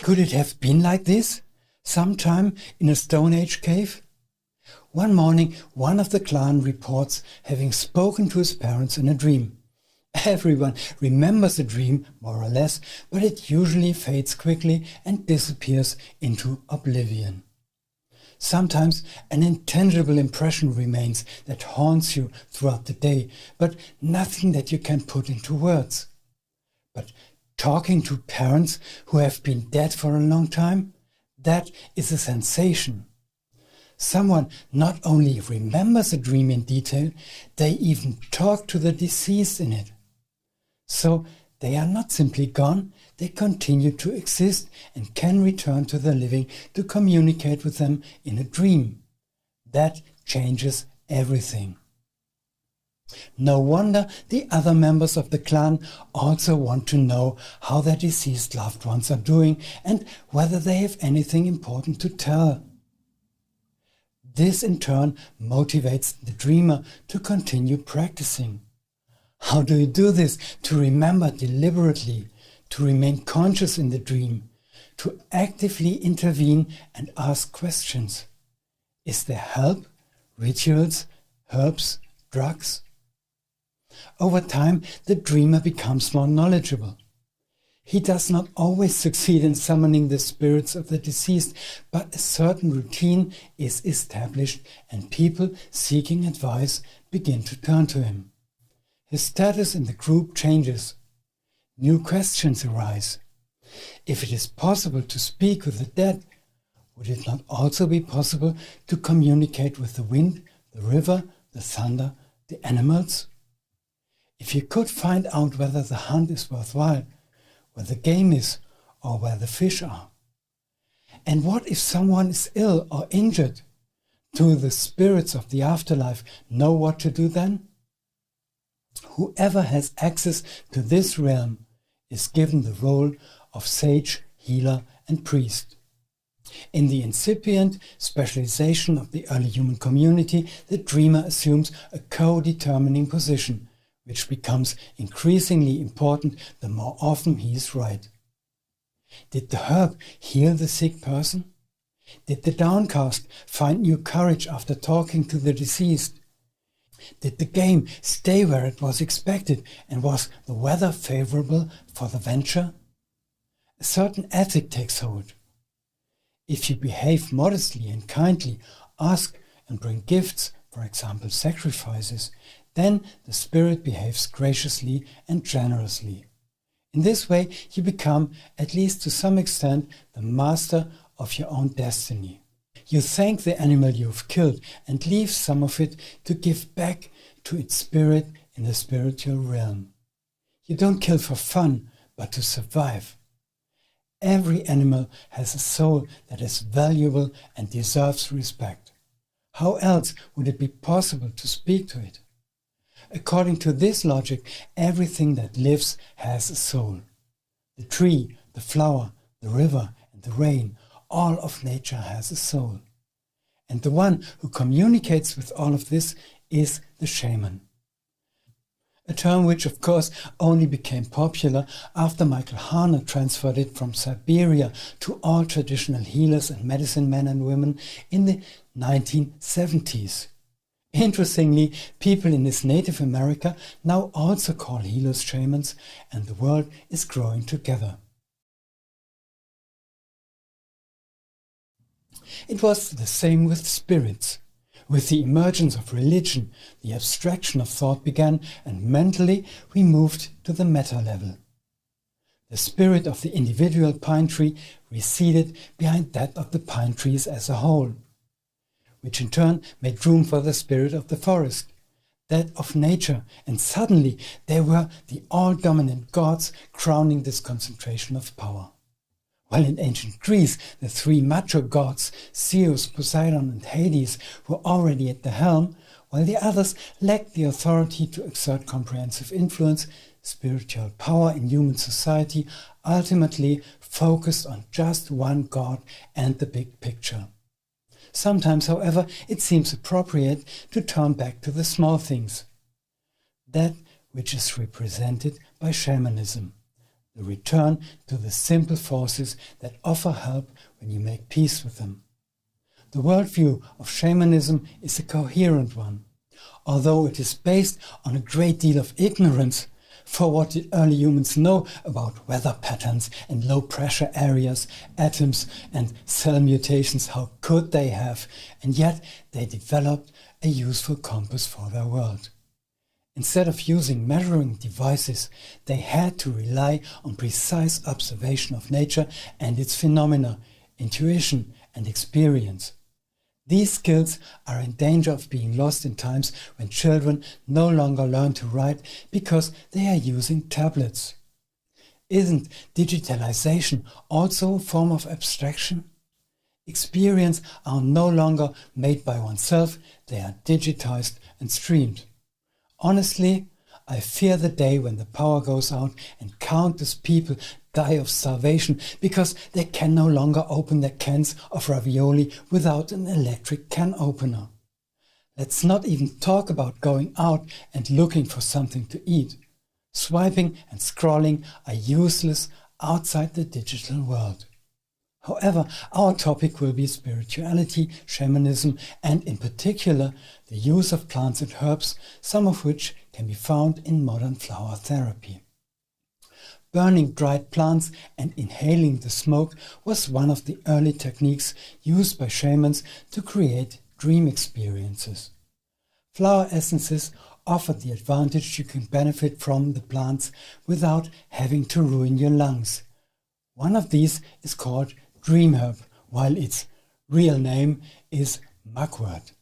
Could it have been like this, sometime in a Stone Age cave? One morning, one of the clan reports having spoken to his parents in a dream. Everyone remembers the dream, more or less, but it usually fades quickly and disappears into oblivion. Sometimes an intangible impression remains that haunts you throughout the day, but nothing that you can put into words. But talking to parents who have been dead for a long time, that is a sensation. Someone not only remembers a dream in detail, they even talk to the deceased in it. So they are not simply gone, they continue to exist and can return to the living to communicate with them in a dream. That changes everything. No wonder the other members of the clan also want to know how their deceased loved ones are doing and whether they have anything important to tell. This in turn motivates the dreamer to continue practicing. How do you do this? To remember deliberately, to remain conscious in the dream, to actively intervene and ask questions. Is there help, rituals, herbs, drugs? Over time, the dreamer becomes more knowledgeable. He does not always succeed in summoning the spirits of the deceased, but a certain routine is established and people seeking advice begin to turn to him. His status in the group changes. New questions arise. If it is possible to speak with the dead, would it not also be possible to communicate with the wind, the river, the thunder, the animals? If you could find out whether the hunt is worthwhile, where the game is, or where the fish are. And what if someone is ill or injured? Do the spirits of the afterlife know what to do then? Whoever has access to this realm is given the role of sage, healer, and priest. In the incipient specialization of the early human community, the dreamer assumes a co-determining position, which becomes increasingly important the more often he is right. Did the herb heal the sick person? Did the downcast find new courage after talking to the deceased? Did the game stay where it was expected, and was the weather favorable for the venture? A certain ethic takes hold. If you behave modestly and kindly, ask and bring gifts, for example sacrifices, then the spirit behaves graciously and generously. In this way you become, at least to some extent, the master of your own destiny. You thank the animal you have killed and leave some of it to give back to its spirit in the spiritual realm. You don't kill for fun, but to survive. Every animal has a soul that is valuable and deserves respect. How else would it be possible to speak to it? According to this logic, everything that lives has a soul. The tree, the flower, the river, and the rain, all of nature has a soul. And the one who communicates with all of this is the shaman. A term which of course only became popular after Michael Harner transferred it from Siberia to all traditional healers and medicine men and women in the 1970s. Interestingly, people in this Native America now also call healers shamans, and the world is growing together. It was the same with spirits. With the emergence of religion, the abstraction of thought began, and mentally we moved to the meta level. The spirit of the individual pine tree receded behind that of the pine trees as a whole, which in turn made room for the spirit of the forest, that of nature, and suddenly they were the all-dominant gods crowning this concentration of power. While in ancient Greece the three macho gods, Zeus, Poseidon and Hades, were already at the helm, while the others lacked the authority to exert comprehensive influence, spiritual power in human society ultimately focused on just one god and the big picture. Sometimes, however, it seems appropriate to turn back to the small things. That which is represented by shamanism, the return to the simple forces that offer help when you make peace with them. The worldview of shamanism is a coherent one, although it is based on a great deal of ignorance. For what did early humans know about weather patterns and low-pressure areas, atoms and cell mutations? How could they have? And yet they developed a useful compass for their world. Instead of using measuring devices, they had to rely on precise observation of nature and its phenomena, intuition and experience. These skills are in danger of being lost in times when children no longer learn to write because they are using tablets. Isn't digitalization also a form of abstraction? Experiences are no longer made by oneself, they are digitized and streamed. Honestly, I fear the day when the power goes out and countless people die of starvation because they can no longer open their cans of ravioli without an electric can opener. Let's not even talk about going out and looking for something to eat. Swiping and scrolling are useless outside the digital world. However, our topic will be spirituality, shamanism, and in particular the use of plants and herbs, some of which can be found in modern flower therapy. Burning dried plants and inhaling the smoke was one of the early techniques used by shamans to create dream experiences. Flower essences offered the advantage you can benefit from the plants without having to ruin your lungs. One of these is called dream herb, while its real name is mugwort.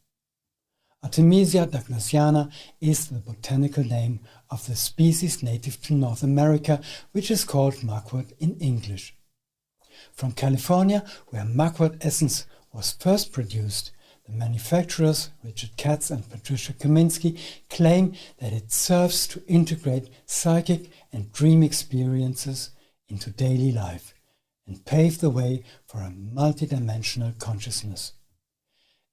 Artemisia douglasiana is the botanical name of the species native to North America, which is called mugwort in English. From California, where mugwort essence was first produced, the manufacturers Richard Katz and Patricia Kaminsky claim that it serves to integrate psychic and dream experiences into daily life and pave the way for a multidimensional consciousness.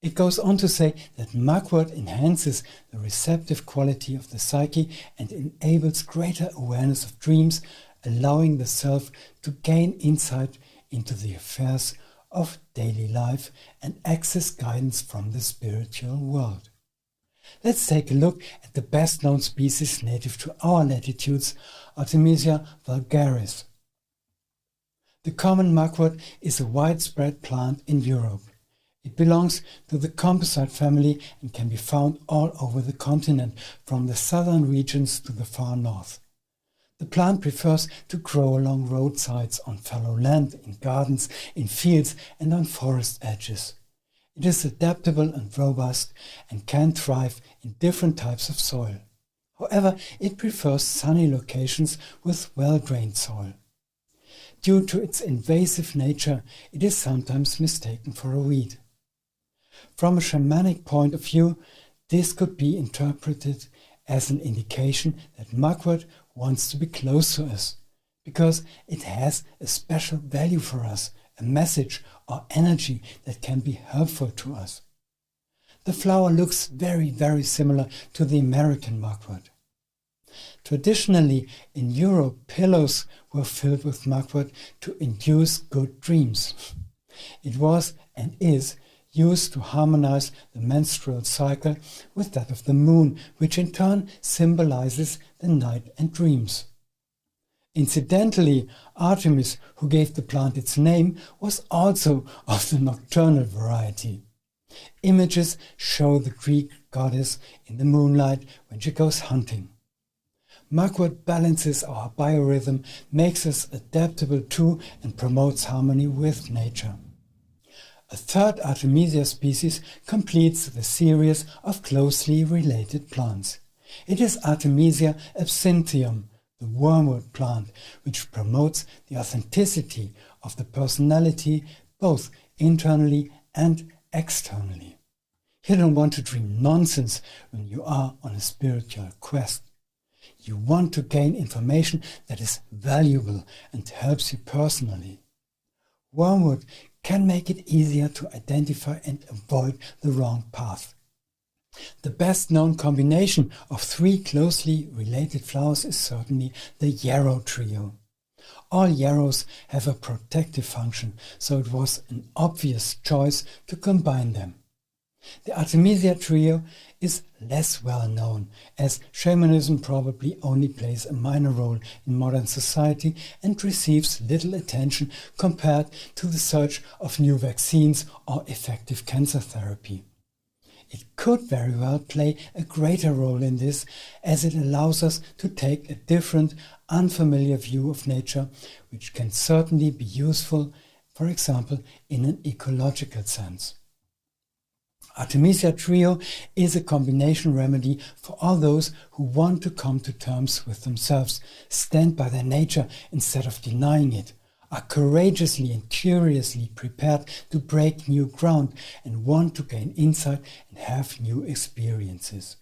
It goes on to say that mugwort enhances the receptive quality of the psyche and enables greater awareness of dreams, allowing the self to gain insight into the affairs of daily life and access guidance from the spiritual world. Let's take a look at the best known species native to our latitudes, Artemisia vulgaris. The common mugwort is a widespread plant in Europe. It belongs to the composite family and can be found all over the continent, from the southern regions to the far north. The plant prefers to grow along roadsides, on fallow land, in gardens, in fields and on forest edges. It is adaptable and robust and can thrive in different types of soil. However, it prefers sunny locations with well-drained soil. Due to its invasive nature, it is sometimes mistaken for a weed. From a shamanic point of view, this could be interpreted as an indication that mugwort wants to be close to us, because it has a special value for us, a message or energy that can be helpful to us. The flower looks very, very similar to the American mugwort. Traditionally, in Europe, pillows were filled with mugwort to induce good dreams. It was and is used to harmonize the menstrual cycle with that of the moon, which in turn symbolizes the night and dreams. Incidentally, Artemis, who gave the plant its name, was also of the nocturnal variety. Images show the Greek goddess in the moonlight when she goes hunting. Mugwort balances our biorhythm, makes us adaptable to and promotes harmony with nature. A third Artemisia species completes the series of closely related plants. It is Artemisia absinthium, the wormwood plant, which promotes the authenticity of the personality both internally and externally. You don't want to dream nonsense when you are on a spiritual quest. You want to gain information that is valuable and helps you personally. Wormwood can make it easier to identify and avoid the wrong path. The best known combination of three closely related flowers is certainly the yarrow trio. All yarrows have a protective function, so it was an obvious choice to combine them. The Artemisia trio is less well known, as shamanism probably only plays a minor role in modern society and receives little attention compared to the search of new vaccines or effective cancer therapy. It could very well play a greater role in this, as it allows us to take a different, unfamiliar view of nature, which can certainly be useful, for example, in an ecological sense. Artemisia trio is a combination remedy for all those who want to come to terms with themselves, stand by their nature instead of denying it, are courageously and curiously prepared to break new ground and want to gain insight and have new experiences.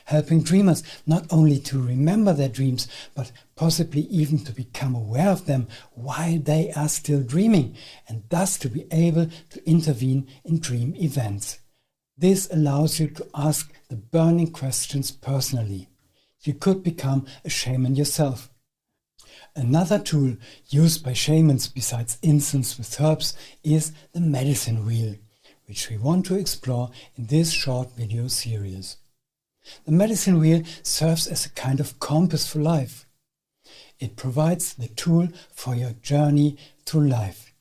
Helping dreamers not only to remember their dreams, but possibly even to become aware of them while they are still dreaming, and thus to be able to intervene in dream events. This allows you to ask the burning questions personally. You could become a shaman yourself. Another tool used by shamans besides incense with herbs is the medicine wheel, which we want to explore in this short video series. The medicine wheel serves as a kind of compass for life. It provides the tool for your journey through life.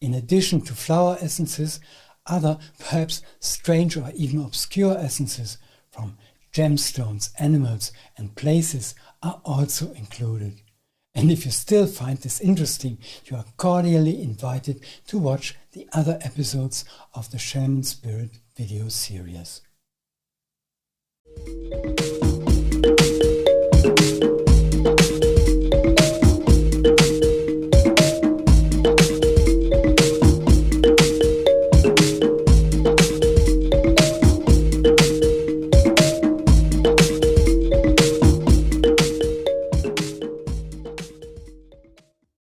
In addition to flower essences, other, perhaps strange or even obscure essences from gemstones, animals and places are also included. And if you still find this interesting, you are cordially invited to watch the other episodes of the Shaman Spirit video series.